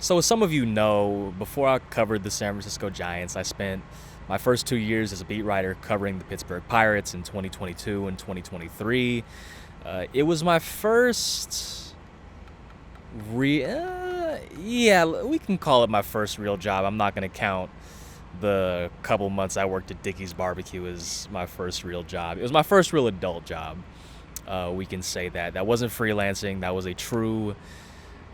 So as some of you know, before I covered the San Francisco Giants, I spent my first 2 years as a beat writer covering the Pittsburgh Pirates in 2022 and 2023. It was my first yeah, we can call it my first real job. I'm not going to count the couple months I worked at Dickey's Barbecue as my first real job. It was my first real adult job. We can say that. That wasn't freelancing. That was a true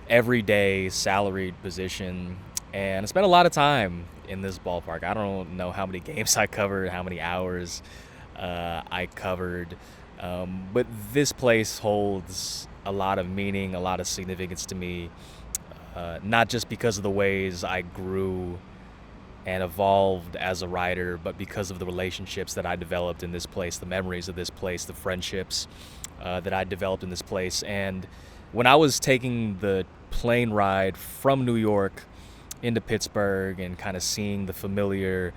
everyday salaried position. And I spent a lot of time in this ballpark. I don't know how many games I covered, how many hours I covered. But this place holds a lot of meaning, a lot of significance to me, not just because of the ways I grew and evolved as a writer, but because of the relationships that I developed in this place, the memories of this place, the friendships that I developed in this place. And when I was taking the plane ride from New York into Pittsburgh and kind of seeing the familiar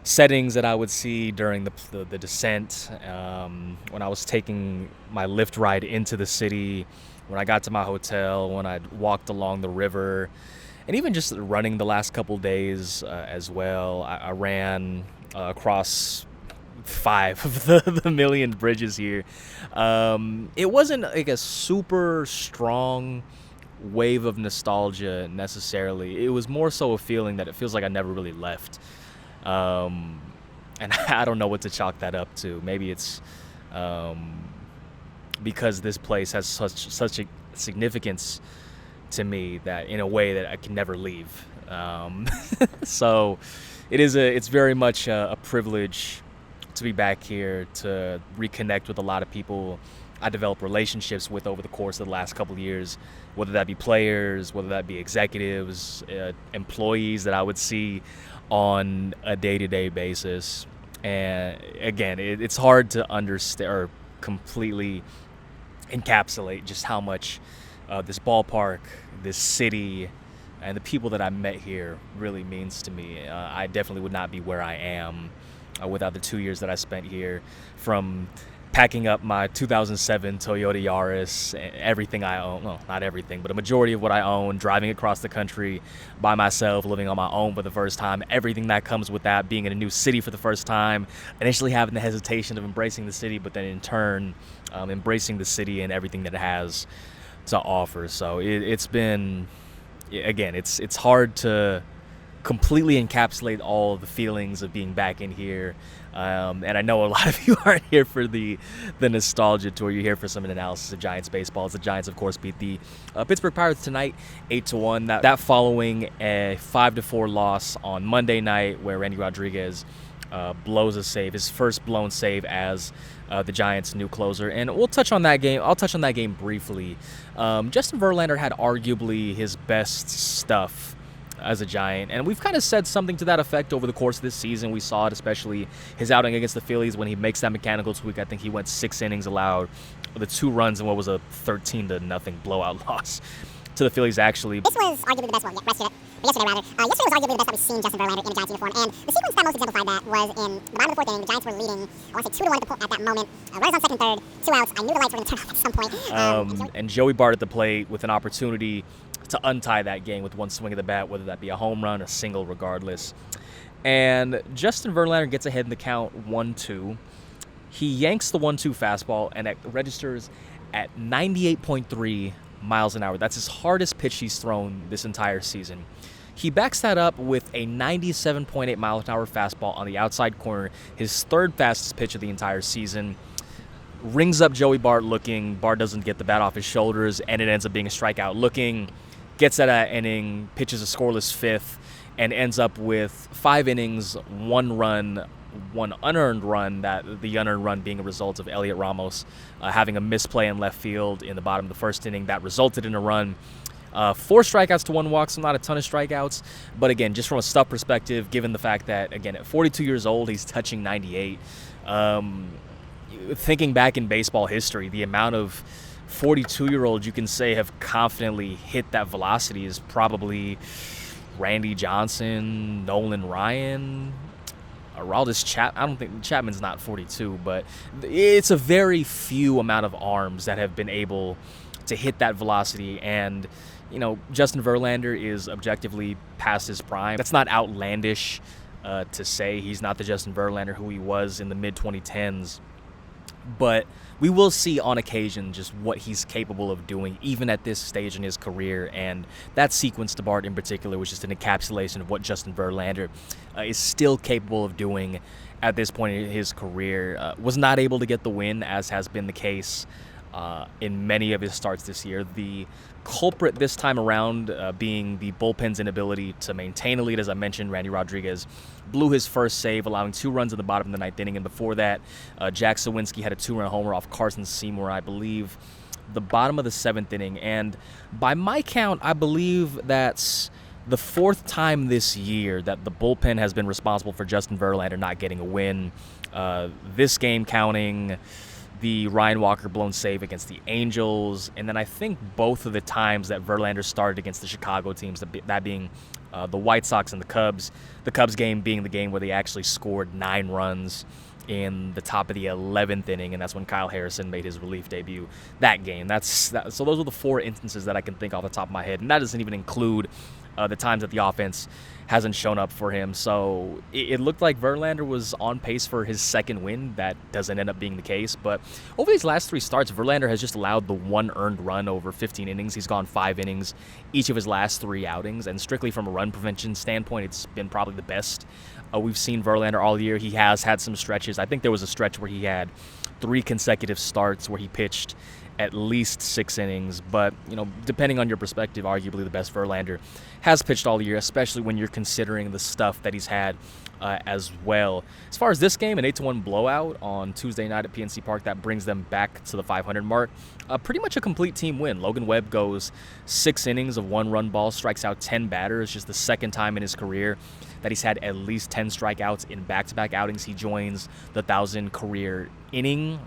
settings that I would see during the descent, when I was taking my lift ride into the city, when I got to my hotel, when I walked along the river, and even just running the last couple days as well. I ran across 5 of the million bridges here. It wasn't like a super strong wave of nostalgia necessarily. It was more so a feeling that it feels like I never really left. And I don't know what to chalk that up to. Maybe it's because this place has such a significance to me that in a way that I can never leave. So it's very much a privilege to be back here, to reconnect with a lot of people I developed relationships with over the course of the last couple of years, whether that be players, whether that be executives, employees that I would see on a day-to-day basis. And again, it's hard to understand or completely encapsulate just how much this ballpark, this city, and the people that I met here really means to me. I definitely would not be where I am without the 2 years that I spent here, from packing up my 2007 Toyota Yaris, everything I own, well, not everything, but a majority of what I own, driving across the country by myself, living on my own for the first time, everything that comes with that, being in a new city for the first time, initially having the hesitation of embracing the city, but then in turn embracing the city and everything that it has to offer. So it's been, again, it's hard to completely encapsulate all the feelings of being back in here. And I know a lot of you aren't here for the nostalgia tour. You're here for some analysis of Giants baseball. As the Giants, of course, beat the Pittsburgh Pirates tonight, 8-1. That following a 5-4 loss on Monday night, where Randy Rodriguez blows a save, his first blown save as the Giants' new closer. And we'll touch on that game. I'll touch on that game briefly. Justin Verlander had arguably his best stuff as a Giant, and we've kind of said something to that effect over the course of this season. We saw it, especially his outing against the Phillies when he makes that mechanical tweak. I think he went 6 innings, allowed the 2 runs and what was a 13-0 blowout loss to the Phillies. Actually, this was arguably the best one. Yesterday rather. Yesterday was arguably the best that we've seen Justin Verlander in a Giants uniform, and the sequence that most exemplified that was in the bottom of the 4th inning. The Giants were leading, I want to say 2-1 at that moment. Runners on second, third, 2 outs. I knew the lights were going to turn off at some point. And Joey Bart at the plate with an opportunity to untie that game with one swing of the bat, whether that be a home run, a single, regardless. And Justin Verlander gets ahead in the count 1-2. He yanks the 1-2 fastball, and it registers at 98.3 miles an hour. That's his hardest pitch he's thrown this entire season. He backs that up with a 97.8 miles an hour fastball on the outside corner, his 3rd fastest pitch of the entire season. Rings up Joey Bart looking. Bart doesn't get the bat off his shoulders, and it ends up being a strikeout looking. Gets out of that inning, pitches a scoreless 5th, and ends up with 5 innings, 1 run, 1 unearned run, that the unearned run being a result of Elliot Ramos having a misplay in left field in the bottom of the 1st inning. That resulted in a run. 4 strikeouts to 1 walk, so not a ton of strikeouts. But again, just from a stuff perspective, given the fact that, again, at 42 years old, he's touching 98. Thinking back in baseball history, the amount of 42-year-olds you can say have confidently hit that velocity is probably Randy Johnson, Nolan Ryan, Aroldis Chapman. I don't think Chapman's not 42, but it's a very few amount of arms that have been able to hit that velocity. And Justin Verlander is objectively past his prime. That's not outlandish to say. He's not the Justin Verlander who he was in the mid-2010s. But we will see on occasion just what he's capable of doing, even at this stage in his career. And that sequence to Bart in particular was just an encapsulation of what Justin Verlander is still capable of doing at this point in his career. Was not able to get the win, as has been the case in many of his starts this year. The culprit this time around being the bullpen's inability to maintain a lead. As I mentioned, Randy Rodriguez blew his first save, allowing 2 runs in the bottom of the 9th inning. And before that, Jack Sawinski had a 2-run homer off Carson Seymour, I believe, the bottom of the 7th inning. And by my count, I believe that's the 4th time this year that the bullpen has been responsible for Justin Verlander not getting a win. This game counting the Ryan Walker blown save against the Angels, and then I think both of the times that Verlander started against the Chicago teams, that being the White Sox and the Cubs game being the game where they actually scored 9 runs in the top of the 11th inning, and that's when Kyle Harrison made his relief debut that game. So those are the 4 instances that I can think off the top of my head, and that doesn't even include the times that the offense hasn't shown up for him. So it looked like Verlander was on pace for his 2nd win. That doesn't end up being the case. But over these last 3 starts, Verlander has just allowed the 1 earned run over 15 innings. He's gone 5 innings each of his last 3 outings. And strictly from a run prevention standpoint, it's been probably the best we've seen Verlander all year. He has had some stretches. I think there was a stretch where he had 3 consecutive starts where he pitched at least 6 innings, but depending on your perspective, arguably the best Verlander has pitched all year, especially when you're considering the stuff that he's had as well. As far as this game, an 8-1 blowout on Tuesday night at PNC Park, that brings them back to the 500 mark. Pretty much a complete team win. Logan Webb goes 6 innings of 1-run ball, strikes out 10 batters, just the 2nd time in his career that he's had at least 10 strikeouts in back-to-back outings. He joins the 1,000 career inning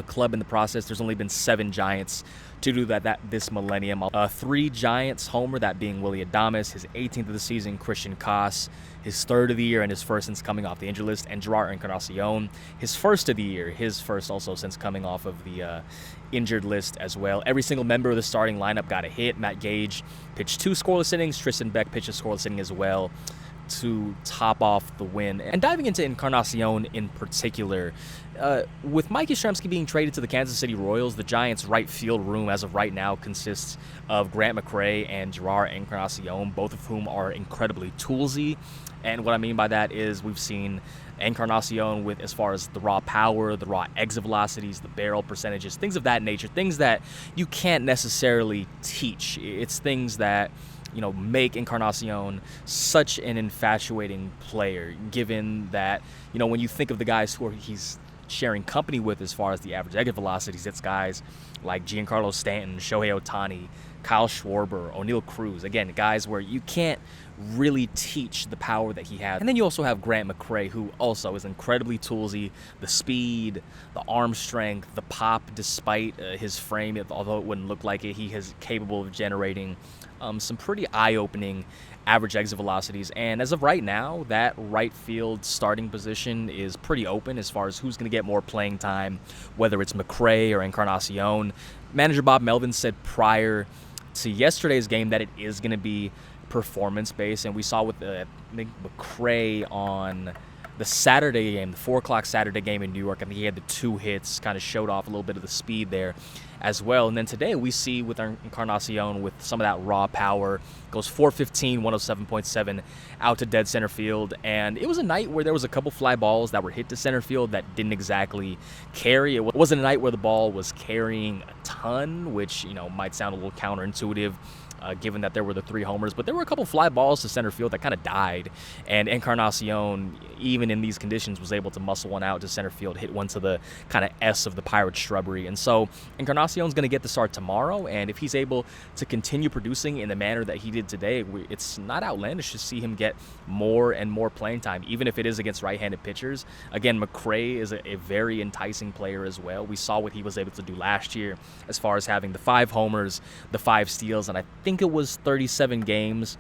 club in the process. There's only been 7 Giants to do that this millennium. 3 Giants homer, that being Willy Adames, his 18th of the season, Christian Koss, his 3rd of the year and his 1st since coming off the injured list, and Gerard Encarnacion, his 1st of the year, his 1st also since coming off of the injured list as well. Every single member of the starting lineup got a hit. Matt Gage pitched 2 scoreless innings. Tristan Beck pitched a scoreless inning as well to top off the win. And diving into Encarnacion in particular, with Mike Yastrzemski being traded to the Kansas City Royals, the Giants' right field room as of right now consists of Grant McCray and Gerard Encarnacion, both of whom are incredibly toolsy. And what I mean by that is we've seen Encarnacion with, as far as the raw power, the raw exit velocities, the barrel percentages, things of that nature, things that you can't necessarily teach. It's things that make Encarnacion such an infatuating player, given that, when you think of the guys who he's sharing company with as far as the average exit velocities, it's guys like Giancarlo Stanton, Shohei Ohtani, Kyle Schwarber, O'Neal Cruz. Again, guys where you can't really teach the power that he has. And then you also have Grant McCray, who also is incredibly toolsy. The speed, the arm strength, the pop, despite his frame, although it wouldn't look like it, he is capable of generating some pretty eye-opening average exit velocities. And as of right now, that right field starting position is pretty open as far as who's going to get more playing time, whether it's McCray or Encarnacion. Manager Bob Melvin said prior to yesterday's game that it is going to be performance-based, and we saw with McCray on the Saturday game, the 4 o'clock Saturday game in New York. I think he had the 2 hits, kind of showed off a little bit of the speed there as well. And then today we see with Encarnacion with some of that raw power, goes 415, 107.7 out to dead center field. And it was a night where there was a couple fly balls that were hit to center field that didn't exactly carry. It wasn't a night where the ball was carrying a ton, which might sound a little counterintuitive given that there were the 3 homers, but there were a couple fly balls to center field that kind of died, and Encarnacion, even in these conditions, was able to muscle one out to center field, hit one to the kind of S of the Pirate shrubbery. And so Encarnacion's going to get the start tomorrow, and if he's able to continue producing in the manner that he did today, it's not outlandish to see him get more and more playing time, even if it is against right-handed pitchers. Again, McCray is a very enticing player as well. We saw what he was able to do last year as far as having the 5 homers, the 5 steals, and I think it was 37 games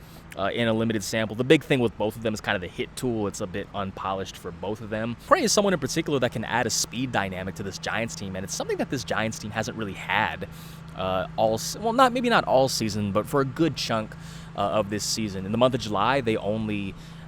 in a limited sample. The big thing with both of them is kind of the hit tool. It's a bit unpolished for both of them. Prey is someone in particular that can add a speed dynamic to this Giants team, and it's something that this Giants team hasn't really had maybe not all season, but for a good chunk of this season. In the month of July, they not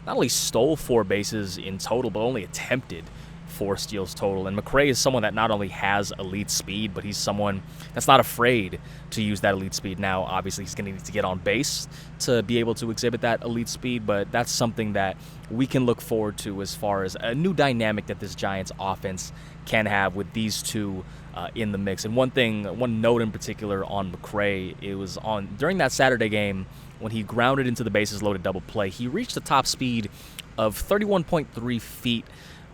only stole 4 bases in total, but only attempted 4 steals total. And McRae is someone that not only has elite speed, but he's someone that's not afraid to use that elite speed. Now, obviously, he's going to need to get on base to be able to exhibit that elite speed, but that's something that we can look forward to as far as a new dynamic that this Giants offense can have with these two in the mix. And one note in particular on McRae, it was during that Saturday game when he grounded into the bases loaded double play, he reached a top speed of 31.3 feet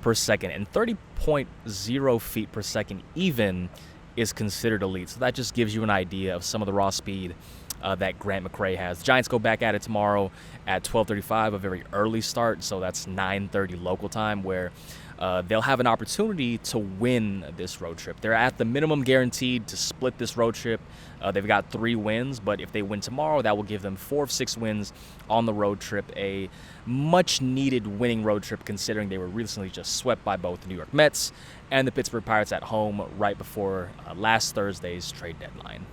per second, and 30.0 feet per second even is considered elite. So that just gives you an idea of some of the raw speed that Grant McRae has. The Giants go back at it tomorrow at 12:35, a very early start, so that's 9:30 local time, where they'll have an opportunity to win this road trip. They're at the minimum guaranteed to split this road trip. They've got 3 wins, but if they win tomorrow, that will give them 4 of 6 wins on the road trip, a much-needed winning road trip considering they were recently just swept by both the New York Mets and the Pittsburgh Pirates at home right before last Thursday's trade deadline.